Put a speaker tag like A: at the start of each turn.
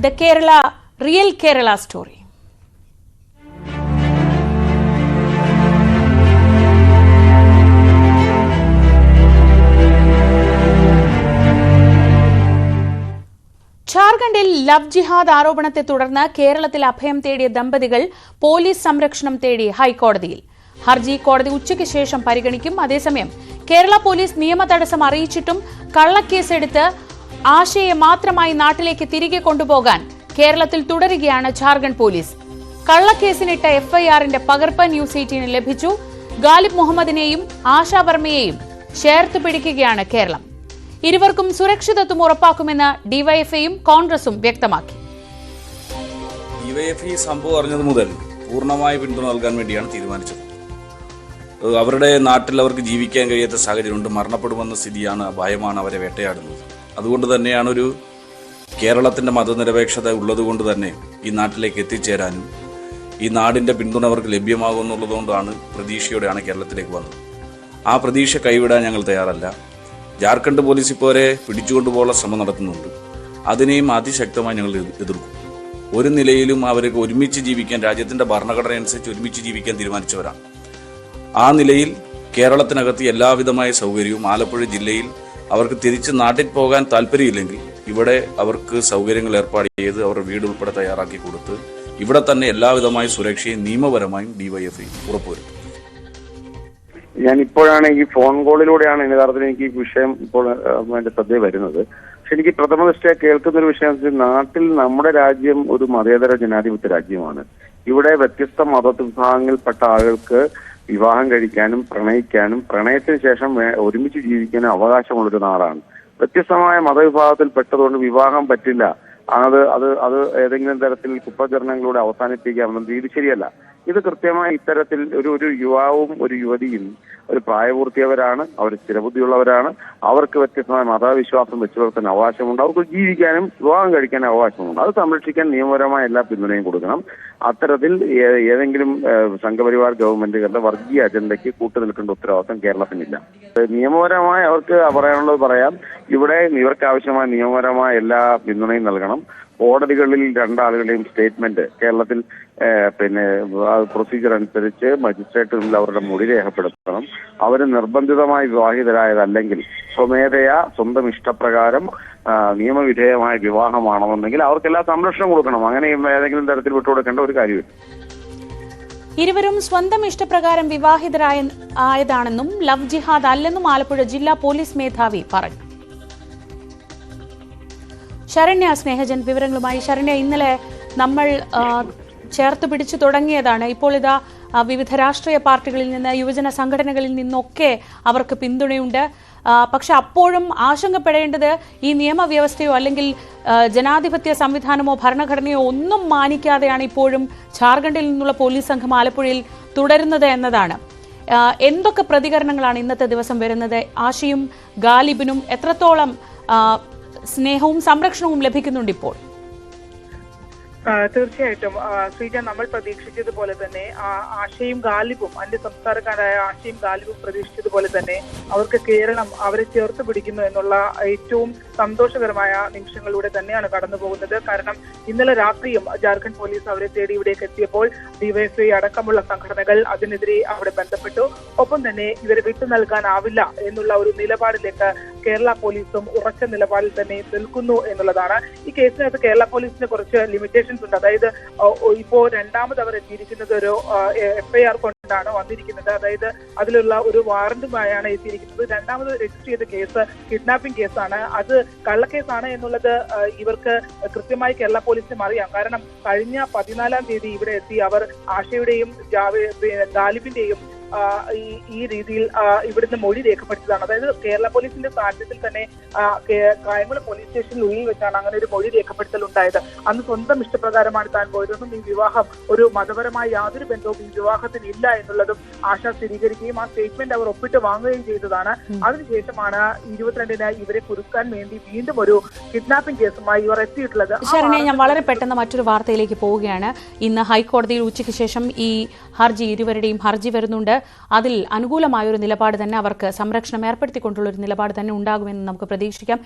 A: the real Kerala story. ജാർഖണ്ഡിൽ love ജിഹാദ് ആരോപണത്തെ തുടർന്ന് കേരളത്തിൽ അഭയം തേടിയ ദമ്പതികൾ പോലീസ് സംരക്ഷണം തേടി ഹൈക്കോടതിയിൽ. ഹർജി കോടതി ഉച്ചയ്ക്ക് ശേഷം പരിഗണിക്കും. അതേസമയം കേരള പോലീസ് നിയമ തടസ്സം അറിയിച്ചിട്ടും കള്ളക്കേസെടുത്ത് ആശയെ മാത്രമായി നാട്ടിലേക്ക് തിരികെ കൊണ്ടുപോകാൻ കേരളത്തിൽ തുടരുകയാണ് ജാർഖണ്ഡ് പോലീസ്. കള്ളക്കേസിനിട്ട എഫ്ഐആറിന്റെ പകർപ്പ് ന്യൂസ് 18 ലഭിച്ചു. ഗാലിബ് മുഹമ്മദിനെയും ആശാ വർമ്മയെയും ചേർത്ത് പിടിക്കുകയാണ് കേരളം. ഇരുവർക്കും സുരക്ഷിതത്വം ഉറപ്പാക്കുമെന്ന് ഡിവൈഎഫ്ഐയും കോൺഗ്രസും വ്യക്തമാക്കി.
B: ഡിവൈഎഫ്ഐ സംഭവം അറിഞ്ഞത് മുതൽ പൂർണ്ണമായ പിന്തുണ നൽകാൻ വേണ്ടിയാണ് തീരുമാനിച്ചത്. അവരുടെ നാട്ടിൽ അവർക്ക് ജീവിക്കാൻ കഴിയാത്ത സാഹചര്യമുണ്ട്. മരണപ്പെടുമെന്ന സ്ഥിതിയാണ്, ഭയമാണ് അവരെ വേട്ടയാടുന്നത്. അതുകൊണ്ട് തന്നെയാണ് ഒരു കേരളത്തിന്റെ മതനിരപേക്ഷത ഉള്ളതുകൊണ്ട് തന്നെ ഈ നാട്ടിലേക്ക് എത്തിച്ചേരാനും ഈ നാടിന്റെ പിന്തുണ അവർക്ക് ലഭ്യമാകുമെന്നുള്ളതുകൊണ്ടാണ് പ്രതീക്ഷയോടെയാണ് കേരളത്തിലേക്ക് വന്നത്. ആ പ്രതീക്ഷ കൈവിടാൻ ഞങ്ങൾ തയ്യാറല്ല. ജാർഖണ്ഡ് പോലീസ് ഇപ്പോരെ പിടിച്ചുകൊണ്ടുപോകാനുള്ള ശ്രമം നടത്തുന്നുണ്ട്. അതിനെയും അതിശക്തമായി ഞങ്ങൾ എതിർക്കും. ഒരു നിലയിലും അവർക്ക് ഒരുമിച്ച് ജീവിക്കാൻ, രാജ്യത്തിന്റെ ഭരണഘടന അനുസരിച്ച് ഒരുമിച്ച് ജീവിക്കാൻ തീരുമാനിച്ചവരാണ്. ആ നിലയിൽ കേരളത്തിനകത്ത് എല്ലാവിധമായ സൗകര്യവും, ആലപ്പുഴ ജില്ലയിൽ അവർക്ക് തിരിച്ച് നാട്ടിൽ പോകാൻ താല്പര്യമില്ലെങ്കിൽ ഇവിടെ അവർക്ക് സൗകര്യങ്ങൾ ഏർപ്പാട് ചെയ്ത് അവരുടെ വീട് ഉൾപ്പെടെ തയ്യാറാക്കി കൊടുത്ത് ഇവിടെ തന്നെ എല്ലാവിധമായ സുരക്ഷയും നിയമപരമായും ഡിവൈഎഫ്ഐ ഉറപ്പുവരുത്തും.
C: ഞാൻ ഇപ്പോഴാണ് ഈ ഫോൺ കോളിലൂടെയാണ് യഥാർത്ഥത്തിൽ എനിക്ക് ഈ വിഷയം ഇപ്പോൾ എന്റെ ശ്രദ്ധയിൽ വരുന്നത്. പക്ഷെ എനിക്ക് പ്രഥമ ദൃഷ്ടിയ കേൾക്കുന്ന ഒരു വിഷയം, നാട്ടിൽ നമ്മുടെ രാജ്യം ഒരു മതേതര ജനാധിപത്യ രാജ്യമാണ്. ഇവിടെ വ്യത്യസ്ത മതവിഭാഗങ്ങളിൽപ്പെട്ട ആളുകൾക്ക് വിവാഹം കഴിക്കാനും പ്രണയിക്കാനും പ്രണയത്തിന് ശേഷം ഒരുമിച്ച് ജീവിക്കാനും അവകാശമുള്ളൊരു നാടാണ്. വ്യത്യസ്തമായ മതവിഭാഗത്തിൽപ്പെട്ടതുകൊണ്ട് വിവാഹം പറ്റില്ല, അത് ഏതെങ്കിലും തരത്തിൽ കുപ്രചരണങ്ങളിലൂടെ അവസാനിപ്പിക്കാമെന്ന രീതി ശരിയല്ല. ഇത് കൃത്യമായി ഇത്തരത്തിൽ ഒരു യുവാവും ഒരു യുവതിയും ഒരു പ്രായപൂർത്തിയവരാണ്, അവർ സ്ഥിരബുദ്ധിയുള്ളവരാണ്. അവർക്ക് വ്യത്യസ്തമായ മതവിശ്വാസം വെച്ചു പുലർത്താൻ അവകാശമുണ്ട്. അവർക്ക് ജീവിക്കാനും വിവാഹം കഴിക്കാനും അവകാശമുണ്ട്. അത് സംരക്ഷിക്കാൻ നിയമപരമായ എല്ലാ പിന്തുണയും കൊടുക്കണം. അത്തരത്തിൽ ഏതെങ്കിലും സംഘപരിവാർ ഗവൺമെന്റുകളുടെ വർഗീയ അജണ്ടയ്ക്ക് കൂട്ടുനിൽക്കേണ്ട ഉത്തരവാദിത്വം കേരളത്തിനില്ല. നിയമപരമായി അവർക്ക് പറയാനുള്ളത് പറയാം. ഇവിടെ ഇവർക്ക് ആവശ്യമായ നിയമപരമായ എല്ലാ പിന്തുണയും നൽകണം. കോടതികളിൽ രണ്ടാളുകളുടെയും സ്റ്റേറ്റ്മെന്റ് കേരളത്തിൽ പ്രൊസീജിയർ അനുസരിച്ച് മജിസ്ട്രേറ്റ് മുന്നിൽ അവരുടെ മൊഴി രേഖപ്പെടുത്തണം. അവർ നിർബന്ധിതമായി വിവാഹിതരായതല്ലെങ്കിൽ സ്വമേധയാ സ്വന്തം ഇഷ്ടപ്രകാരം നിയമവിധേയമായ വിവാഹമാണെന്നുണ്ടെങ്കിൽ അവർക്കെല്ലാം സംരക്ഷണം കൊടുക്കണം. അങ്ങനെ ഏതെങ്കിലും തരത്തിൽ വിട്ടുകൊടുക്കേണ്ട ഒരു കാര്യമില്ല.
A: ഇരുവരും സ്വന്തം ഇഷ്ടപ്രകാരം വിവാഹിതരായതാണെന്നും ലവ് ജിഹാദ് അല്ലെന്നും ആലപ്പുഴ ജില്ലാ പോലീസ് മേധാവി പറഞ്ഞു. ശരണ്യ സ്നേഹജൻ വിവരങ്ങളുമായി. ശരണ്യ, ഇന്നലെ നമ്മൾ ചേർത്ത് പിടിച്ചു തുടങ്ങിയതാണ്. ഇപ്പോൾ ഇതാ വിവിധ രാഷ്ട്രീയ പാർട്ടികളിൽ നിന്ന്, യുവജന സംഘടനകളിൽ നിന്നൊക്കെ അവർക്ക് പിന്തുണയുണ്ട്. പക്ഷെ അപ്പോഴും ആശങ്കപ്പെടേണ്ടത് ഈ നിയമവ്യവസ്ഥയോ അല്ലെങ്കിൽ ജനാധിപത്യ സംവിധാനമോ ഭരണഘടനയോ ഒന്നും മാനിക്കാതെയാണ് ഇപ്പോഴും ജാർഖണ്ഡിൽ നിന്നുള്ള പോലീസ് സംഘം ആലപ്പുഴയിൽ തുടരുന്നത് എന്നതാണ്. എന്തൊക്കെ പ്രതികരണങ്ങളാണ് ഇന്നത്തെ ദിവസം വരുന്നത്? ആശയും ഗാലിബിനും എത്രത്തോളം സ്നേഹവും സംരക്ഷണവും ലഭിക്കുന്നുണ്ട് ഇപ്പോൾ?
D: തീർച്ചയായിട്ടും ശ്രീജ, നമ്മൾ പ്രതീക്ഷിച്ചതുപോലെ തന്നെ ആശയും ഗാലിബും, അന്യസംസ്ഥാനക്കാരായ ആശയും ഗാലിബും പ്രതീക്ഷിച്ചതുപോലെ തന്നെ അവർക്ക് കേരളം അവരെ ചേർത്ത് പിടിക്കുന്നു എന്നുള്ള ഏറ്റവും സന്തോഷകരമായ നിമിഷങ്ങളിലൂടെ തന്നെയാണ് കടന്നു പോകുന്നത്. കാരണം ഇന്നലെ രാത്രിയും ജാർഖണ്ഡ് പോലീസ് അവരെ തേടി ഇവിടേക്ക് എത്തിയപ്പോൾ ഡിവൈഎഫ്ഐ അടക്കമുള്ള സംഘടനകൾ അതിനെതിരെ അവിടെ ബന്ധപ്പെട്ടു. ഒപ്പം തന്നെ ഇവരെ വിട്ടു നൽകാനാവില്ല എന്നുള്ള ഒരു നിലപാടിലേക്ക് കേരള പോലീസും ഉറച്ച നിലപാടിൽ തന്നെ നിൽക്കുന്നു എന്നുള്ളതാണ്. ഈ കേസിനകത്ത് കേരള പോലീസിന് കുറച്ച് ലിമിറ്റേഷൻസ് ഉണ്ട്. അതായത് ഇപ്പോ രണ്ടാമത് അവർ എത്തിയിരിക്കുന്നത് ഒരു എഫ്ഐആർ കൊണ്ടാണ് വന്നിരിക്കുന്നത്. അതായത് അതിലുള്ള ഒരു വാറന്റുമായാണ് എത്തിയിരിക്കുന്നത്. രണ്ടാമത് രജിസ്റ്റർ ചെയ്ത കേസ് കിഡ്നാപ്പിംഗ് കേസാണ്. അത് കള്ളക്കേസാണ് എന്നുള്ളത് ഇവർക്ക് കൃത്യമായി കേരള പോലീസിനും അറിയാം. കാരണം കഴിഞ്ഞ 14-ാം തീയതി ഇവിടെ എത്തി അവർ ആശയുടെയും ഗാലിബിന്റെയും ഈ രീതിയിൽ ഇവിടുന്ന് മൊഴി രേഖപ്പെടുത്തിയതാണ്. അതായത് കേരള പോലീസിന്റെ സാന്നിധ്യത്തിൽ തന്നെ കായംകുളം പോലീസ് സ്റ്റേഷനിൽ വെച്ചാണ് അങ്ങനെ ഒരു മൊഴി രേഖപ്പെടുത്തൽ ഉണ്ടായത്. അന്ന് സ്വന്തം ഇഷ്ടപ്രകാരമാണ് താൻ പോയതെന്നും ഈ വിവാഹം ഒരു മതപരമായ യാതൊരു ബന്ധവും ഈ വിവാഹത്തിന് ഇല്ല എന്നുള്ളതും ആശ സ്ഥിരീകരിക്കുകയും ആ സ്റ്റേറ്റ്മെന്റ് അവർ ഒപ്പിട്ട് വാങ്ങുകയും ചെയ്തതാണ്. അതിനുശേഷമാണ് 22-ന് ഇവരെ കുരുക്കാൻ വേണ്ടി വീണ്ടും ഒരു കിഡ്നാപ്പിംഗ് കേസുമായി ഇവർ എത്തിയിട്ടുള്ളത്.
A: ശരണ്യ, ഞാൻ വളരെ പെട്ടെന്ന് മറ്റൊരു വാർത്തയിലേക്ക് പോവുകയാണ്. ഇന്ന് ഹൈക്കോടതിയിൽ ഉച്ചയ്ക്ക് ശേഷം ഈ ഇരുവരുടെയും ഹർജി വരുന്നുണ്ട്. അതിൽ അനുകൂലമായൊരു നിലപാട് തന്നെ, അവർക്ക് സംരക്ഷണം ഏർപ്പെടുത്തിക്കൊണ്ടുള്ള ഒരു നിലപാട് തന്നെ ഉണ്ടാകുമെന്ന് നമുക്ക് പ്രതീക്ഷിക്കാം.